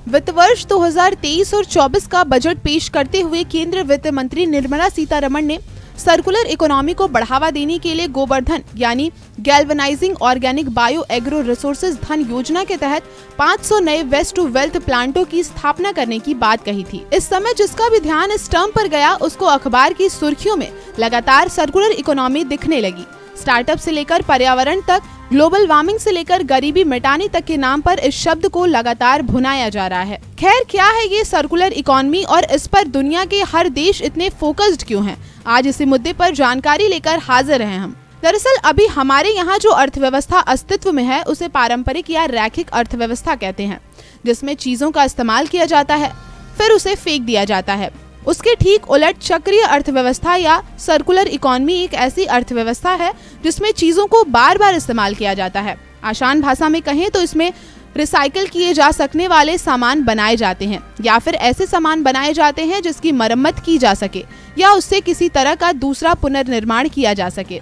वित्त वर्ष 2023 और 24 का बजट पेश करते हुए केंद्रीय वित्त मंत्री निर्मला सीतारमण ने सर्कुलर इकोनॉमी को बढ़ावा देने के लिए गोवर्धन यानी galvanising organic bio agro resources धन योजना के तहत 500 नए वेस्ट टू वेल्थ प्लांटों की स्थापना करने की बात कही थी। इस समय जिसका भी ध्यान इस टर्म पर गया उसको अखबार की सुर्खियों में लगातार सर्कुलर इकोनॉमी दिखने लगी। स्टार्टअप से लेकर पर्यावरण तक, ग्लोबल वार्मिंग से लेकर गरीबी मिटाने तक के नाम पर इस शब्द को लगातार भुनाया जा रहा है। खैर, क्या है ये सर्कुलर इकोनॉमी और इस पर दुनिया के हर देश इतने फोकस्ड क्यों हैं? आज इसी मुद्दे पर जानकारी लेकर हाजिर हैं हम। दरअसल अभी हमारे यहाँ जो अर्थव्यवस्था अस्तित्व में है उसे पारंपरिक या रैखिक अर्थव्यवस्था कहते हैं, जिसमें चीजों का इस्तेमाल किया जाता है फिर उसे फेंक दिया जाता है। उसके ठीक उलट चक्रीय अर्थव्यवस्था या सर्कुलर इकोनॉमी एक ऐसी अर्थव्यवस्था है जिसमें चीजों को बार बार इस्तेमाल किया जाता है। आसान भाषा में कहें तो इसमें रिसाइकिल किए जा सकने वाले सामान बनाए जाते हैं या फिर ऐसे सामान बनाए जाते हैं जिसकी मरम्मत की जा सके या उससे किसी तरह का दूसरा पुनर्निर्माण किया जा सके।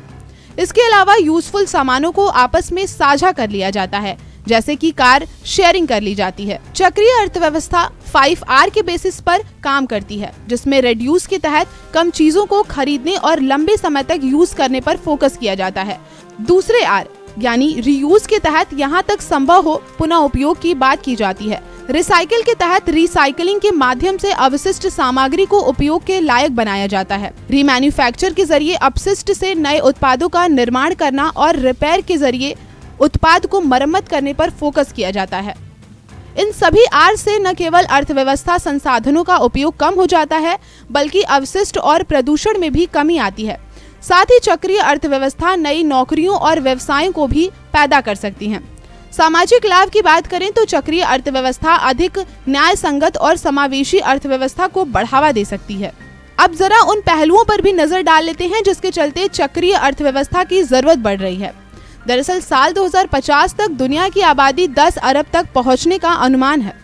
इसके अलावा यूजफुल सामानों को आपस में साझा कर लिया जाता है, जैसे कि कार शेयरिंग कर ली जाती है। चक्रीय अर्थव्यवस्था 5R के बेसिस पर काम करती है, जिसमें रिड्यूस के तहत कम चीजों को खरीदने और लंबे समय तक यूज करने पर फोकस किया जाता है। दूसरे R यानी रीयूज के तहत यहाँ तक संभव हो पुनः उपयोग की बात की जाती है। रिसाइकिल के तहत रिसाइकिलिंग के माध्यम से अवशिष्ट सामग्री को उपयोग के लायक बनाया जाता है। रीमैन्युफैक्चर के जरिए अपशिष्ट से नए उत्पादों का निर्माण करना और रिपेयर के जरिए उत्पाद को मरम्मत करने पर फोकस किया जाता है। इन सभी आर से न केवल अर्थव्यवस्था संसाधनों का उपयोग कम हो जाता है बल्कि अवशिष्ट और प्रदूषण में भी कमी आती है। साथ ही चक्रीय अर्थव्यवस्था नई नौकरियों और व्यवसायों को भी पैदा कर सकती है। सामाजिक लाभ की बात करें तो चक्रीय अर्थव्यवस्था अधिक न्याय संगत और समावेशी अर्थव्यवस्था को बढ़ावा दे सकती है। अब जरा उन पहलुओं पर भी नजर डाल लेते हैं जिसके चलते चक्रीय अर्थव्यवस्था की जरूरत बढ़ रही है। दरअसल साल 2050 तक दुनिया की आबादी 10 अरब तक पहुंचने का अनुमान है।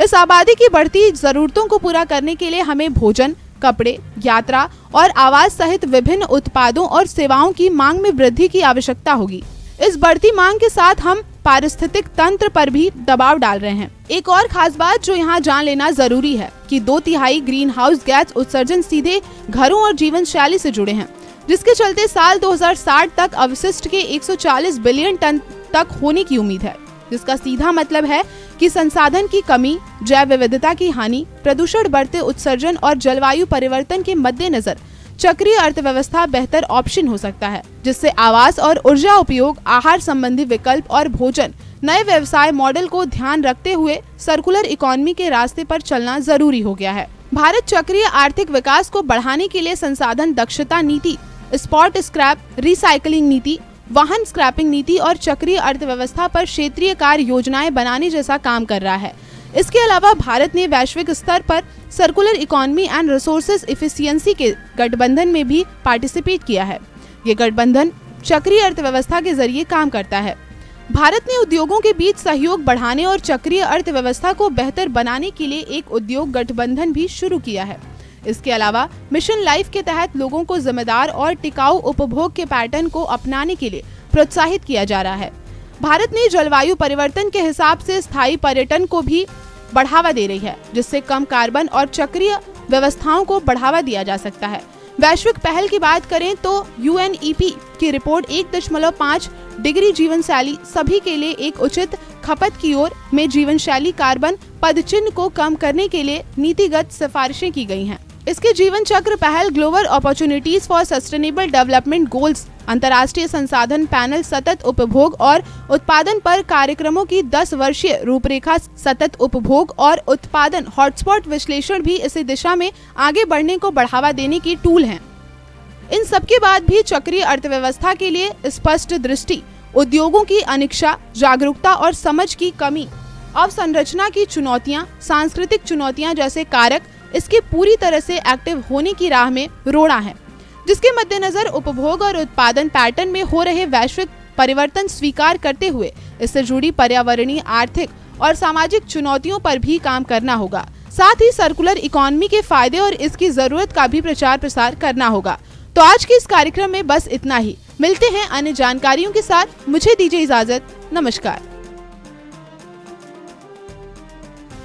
इस आबादी की बढ़ती जरूरतों को पूरा करने के लिए हमें भोजन, कपड़े, यात्रा और आवास सहित विभिन्न उत्पादों और सेवाओं की मांग में वृद्धि की आवश्यकता होगी। इस बढ़ती मांग के साथ हम पारिस्थितिक तंत्र पर भी दबाव डाल रहे हैं। एक और खास बात जो यहाँ जान लेना जरूरी है कि 2/3 ग्रीन हाउस गैस उत्सर्जन सीधे घरों और जीवन शैली से जुड़े हैं, जिसके चलते साल 2060 तक अवशिष्ट के 140 बिलियन टन तक होने की उम्मीद है, जिसका सीधा मतलब है कि संसाधन की कमी, जैव विविधता की हानि, प्रदूषण, बढ़ते उत्सर्जन और जलवायु परिवर्तन के मद्देनजर चक्रीय अर्थव्यवस्था बेहतर ऑप्शन हो सकता है, जिससे आवास और ऊर्जा उपयोग, आहार संबंधी विकल्प और भोजन नए व्यवसाय मॉडल को ध्यान रखते हुए सर्कुलर इकोनॉमी के रास्ते पर चलना जरूरी हो गया है। भारत चक्रीय आर्थिक विकास को बढ़ाने के लिए संसाधन दक्षता नीति, स्पॉट स्क्रैप रिसाइकलिंग नीति, वाहन स्क्रैपिंग नीति और चक्रीय अर्थव्यवस्था पर क्षेत्रीय कार्य योजनाएं बनाने जैसा काम कर रहा है। इसके अलावा भारत ने वैश्विक स्तर पर circular economy and resources efficiency के गठबंधन में भी पार्टिसिपेट किया है। ये गठबंधन चक्रीय अर्थव्यवस्था के जरिए काम करता है। भारत ने उद्योगों के बीच सहयोग बढ़ाने और चक्रीय अर्थव्यवस्था को बेहतर बनाने के लिए एक उद्योग गठबंधन भी शुरू किया है। इसके अलावा मिशन लाइफ के तहत लोगों को जिम्मेदार और टिकाऊ उपभोग के पैटर्न को अपनाने के लिए प्रोत्साहित किया जा रहा है। भारत ने जलवायु परिवर्तन के हिसाब से स्थायी पर्यटन को भी बढ़ावा दे रही है, जिससे कम कार्बन और चक्रीय व्यवस्थाओं को बढ़ावा दिया जा सकता है। वैश्विक पहल की बात करें तो UNEP की रिपोर्ट 1.5 डिग्री जीवन शैली सभी के लिए एक उचित खपत की ओर में जीवन शैली कार्बन पदचिह्न को कम करने के लिए नीतिगत सिफारिशें की गई हैं। इसके जीवन चक्र पहल global opportunities for sustainable development goals, अंतर्राष्ट्रीय संसाधन पैनल, सतत उपभोग और उत्पादन पर कार्यक्रमों की 10 वर्षीय रूपरेखा, सतत उपभोग और उत्पादन हॉटस्पॉट विश्लेषण भी इसी दिशा में आगे बढ़ने को बढ़ावा देने की टूल हैं। इन सबके बाद भी चक्रीय अर्थव्यवस्था के लिए स्पष्ट दृष्टि, उद्योगों की अनिच्छा, जागरूकता और समझ की कमी, अवसंरचना की चुनौतियां, सांस्कृतिक चुनौतियां जैसे कारक इसके पूरी तरह से एक्टिव होने की राह में रोड़ा है, जिसके मद्देनजर उपभोग और उत्पादन पैटर्न में हो रहे वैश्विक परिवर्तन स्वीकार करते हुए इससे जुड़ी पर्यावरणीय, आर्थिक और सामाजिक चुनौतियों पर भी काम करना होगा। साथ ही सर्कुलर इकोनॉमी के फायदे और इसकी जरूरत का भी प्रचार प्रसार करना होगा। तो आज के इस कार्यक्रम में बस इतना ही। मिलते हैं अन्य जानकारियों के साथ। मुझे दीजिए इजाजत। नमस्कार।